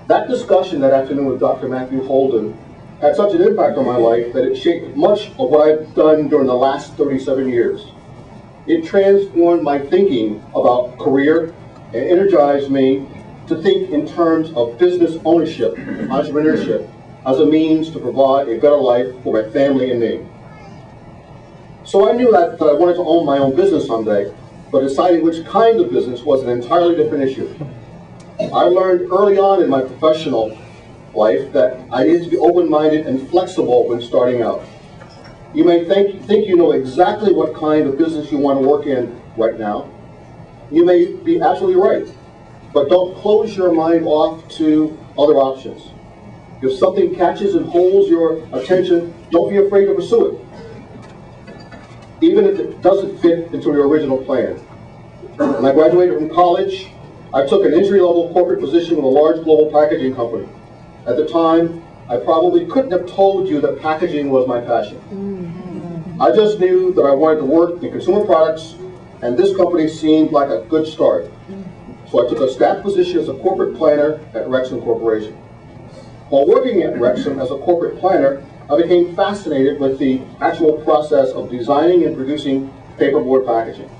That discussion that afternoon with Dr. Matthew Holden had such an impact on my life that it shaped much of what I've done during the last 37 years. It transformed my thinking about career and energized me to think in terms of business ownership, entrepreneurship, as a means to provide a better life for my family and me. So I knew that I wanted to own my own business someday, but deciding which kind of business was an entirely different issue. I learned early on in my professional life that I needed to be open-minded and flexible when starting out. You may think you know exactly what kind of business you want to work in right now. You may be absolutely right, but don't close your mind off to other options. If something catches and holds your attention, don't be afraid to pursue it, even if it doesn't fit into your original plan. When I graduated from college, I took an entry-level corporate position with a large global packaging company. At the time, I probably couldn't have told you that packaging was my passion. I just knew that I wanted to work in consumer products, and this company seemed like a good start. So I took a staff position as a corporate planner at Rexam Corporation. While working at Rexam as a corporate planner, I became fascinated with the actual process of designing and producing paperboard packaging.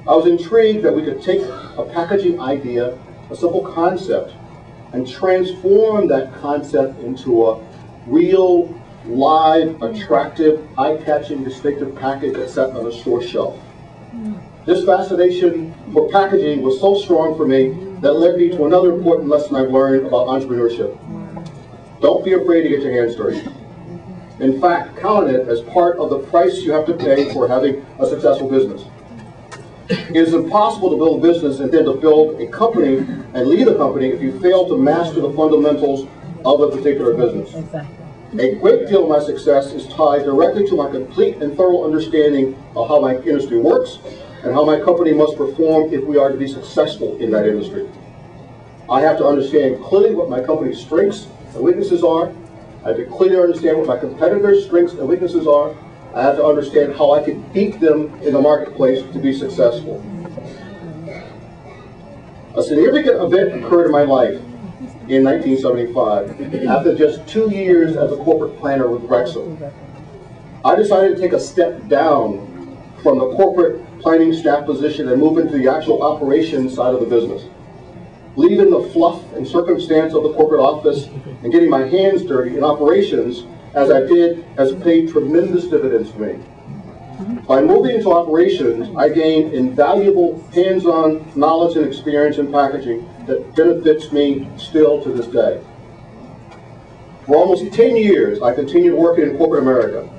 I was intrigued that we could take a packaging idea, a simple concept, and transform that concept into a real, live, attractive, eye-catching, distinctive package that sat on a store shelf. This fascination for packaging was so strong for me that led me to another important lesson I've learned about entrepreneurship. Don't be afraid to get your hands dirty. In fact, count it as part of the price you have to pay for having a successful business. It is impossible to build a business and then to build a company and lead a company if you fail to master the fundamentals of a particular business. A great deal of my success is tied directly to my complete and thorough understanding of how my industry works and how my company must perform if we are to be successful in that industry. I have to understand clearly what my company's strengths and weaknesses are. I have to clearly understand what my competitors' strengths and weaknesses are. I have to understand how I can beat them in the marketplace to be successful. A significant event occurred in my life in 1975, after just 2 years as a corporate planner with Rexam. I decided to take a step down from the corporate planning staff position and move into the actual operations side of the business. Leaving the fluff and circumstance of the corporate office and getting my hands dirty in operations, as I did, has paid tremendous dividends for me. By moving into operations, I gained invaluable hands-on knowledge and experience in packaging that benefits me still to this day. For almost 10 years, I continued working in corporate America,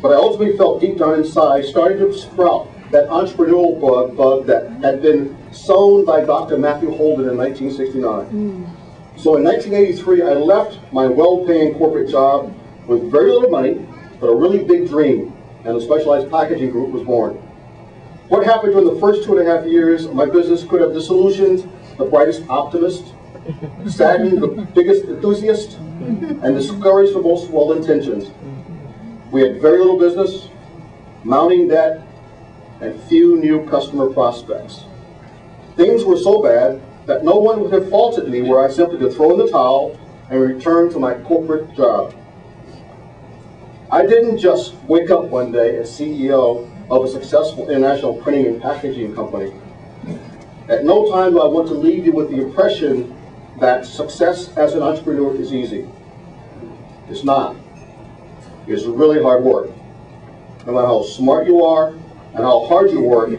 but I ultimately felt deep down inside starting to sprout that entrepreneurial bug that had been sown by Dr. Matthew Holden in 1969. So in 1983, I left my well-paying corporate job with very little money, but a really big dream, and the specialized packaging group was born. What happened during the first 2.5 years of my business could have disillusioned the brightest optimist, saddened the biggest enthusiast, and discouraged the most well-intentioned. We had very little business, mounting debt, and few new customer prospects. Things were so bad that no one would have faulted me were I simply to throw in the towel and return to my corporate job. I didn't just wake up one day as CEO of a successful international printing and packaging company. At no time do I want to leave you with the impression that success as an entrepreneur is easy. It's not. It's really hard work. No matter how smart you are and how hard you work,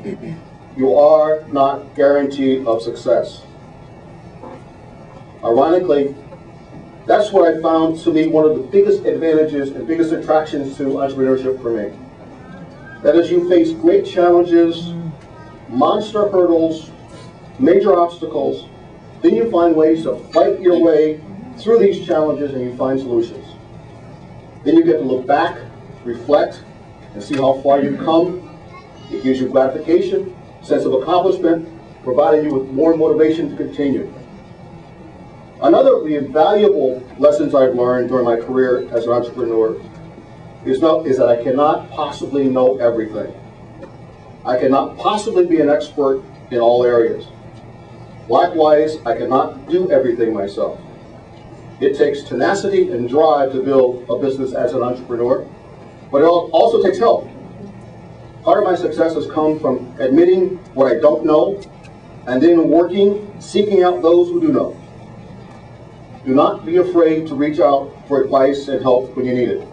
you are not guaranteed of success. Ironically, that's what I found to be one of the biggest advantages and biggest attractions to entrepreneurship for me. That is, you face great challenges, monster hurdles, major obstacles, then you find ways to fight your way through these challenges and you find solutions. Then you get to look back, reflect, and see how far you've come. It gives you gratification, sense of accomplishment, providing you with more motivation to continue. Another of the invaluable lessons I've learned during my career as an entrepreneur is that I cannot possibly know everything. I cannot possibly be an expert in all areas. Likewise, I cannot do everything myself. It takes tenacity and drive to build a business as an entrepreneur, but it also takes help. Part of my success has come from admitting what I don't know, and then seeking out those who do know. Do not be afraid to reach out for advice and help when you need it.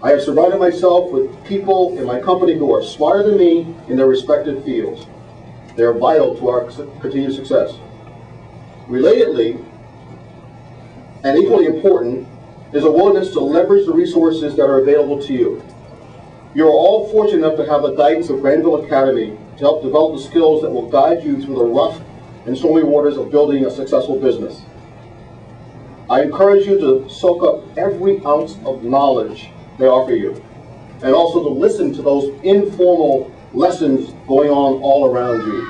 I have surrounded myself with people in my company who are smarter than me in their respective fields. They are vital to our continued success. Relatedly, and equally important, is a willingness to leverage the resources that are available to you. You are all fortunate enough to have the guidance of Granville Academy to help develop the skills that will guide you through the rough and stormy waters of building a successful business. I encourage you to soak up every ounce of knowledge they offer you, and also to listen to those informal lessons going on all around you.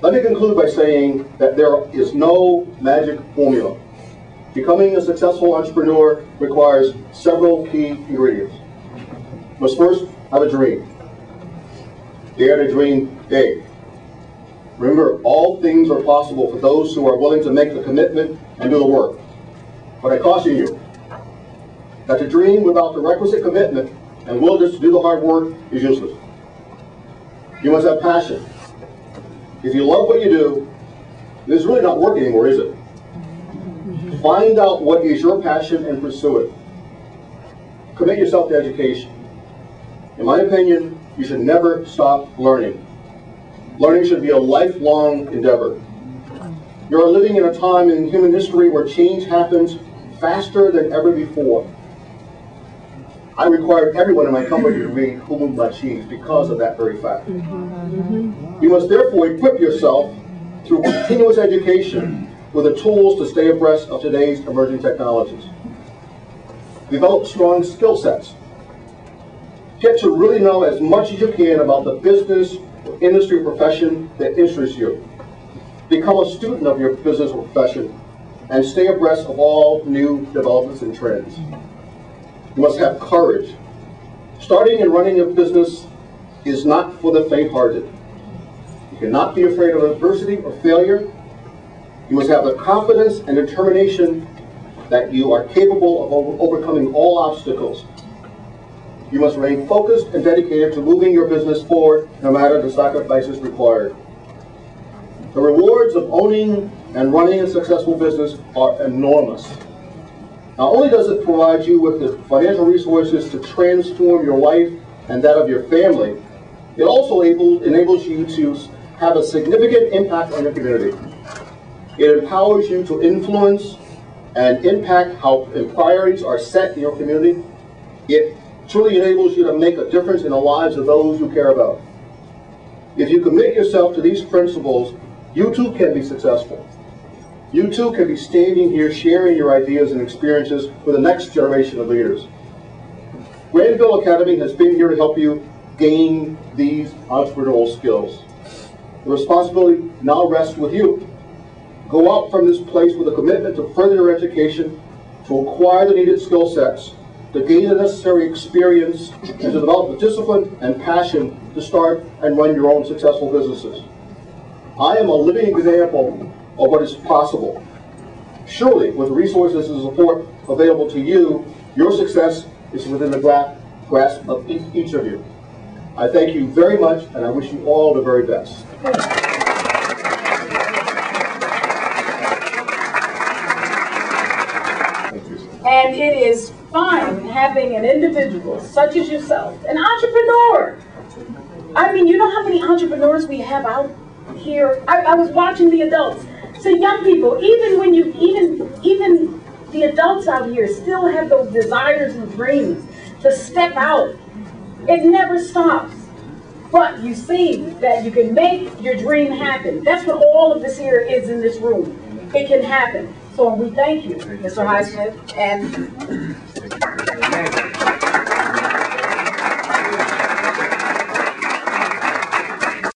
Let me conclude by saying that there is no magic formula. Becoming a successful entrepreneur requires several key ingredients. You must first have a dream. Dare to dream big. Remember, all things are possible for those who are willing to make the commitment and do the work. But I caution you that to dream without the requisite commitment and willingness to do the hard work is useless. You must have passion. If you love what you do, this is really not work anymore, is it? Find out what is your passion and pursue it. Commit yourself to education. In my opinion, you should never stop learning. Learning should be a lifelong endeavor. You are living in a time in human history where change happens faster than ever before. I required everyone in my company to read Who Moved My Cheese because of that very fact. You must therefore equip yourself through continuous education with the tools to stay abreast of today's emerging technologies. Develop strong skill sets. Get to really know as much as you can about the business, or industry, or profession that interests you. Become a student of your business or profession and stay abreast of all new developments and trends. You must have courage. Starting and running a business is not for the faint-hearted. You cannot be afraid of adversity or failure. You must have the confidence and determination that you are capable of overcoming all obstacles. You must remain focused and dedicated to moving your business forward no matter the sacrifices required. The rewards of owning and running a successful business are enormous. Not only does it provide you with the financial resources to transform your life and that of your family, it also enables you to have a significant impact on your community. It empowers you to influence and impact how priorities are set in your community. It truly enables you to make a difference in the lives of those you care about. If you commit yourself to these principles, you too can be successful. You too can be standing here sharing your ideas and experiences with the next generation of leaders. Granville Academy has been here to help you gain these entrepreneurial skills. The responsibility now rests with you. Go out from this place with a commitment to further your education, to acquire the needed skill sets, to gain the necessary experience, and to develop the discipline and passion to start and run your own successful businesses. I am a living example of what is possible. Surely, with the resources and support available to you, your success is within the grasp of each of you. I thank you very much, and I wish you all the very best. And it is fine having an individual such as yourself, an entrepreneur. I mean, you know how many entrepreneurs we have out here? I was watching the adults. So young people, even the adults out here still have those desires and dreams to step out. It never stops. But you see that you can make your dream happen. That's what all of this here is in this room. It can happen. So we thank you, Mr. Highsmith, and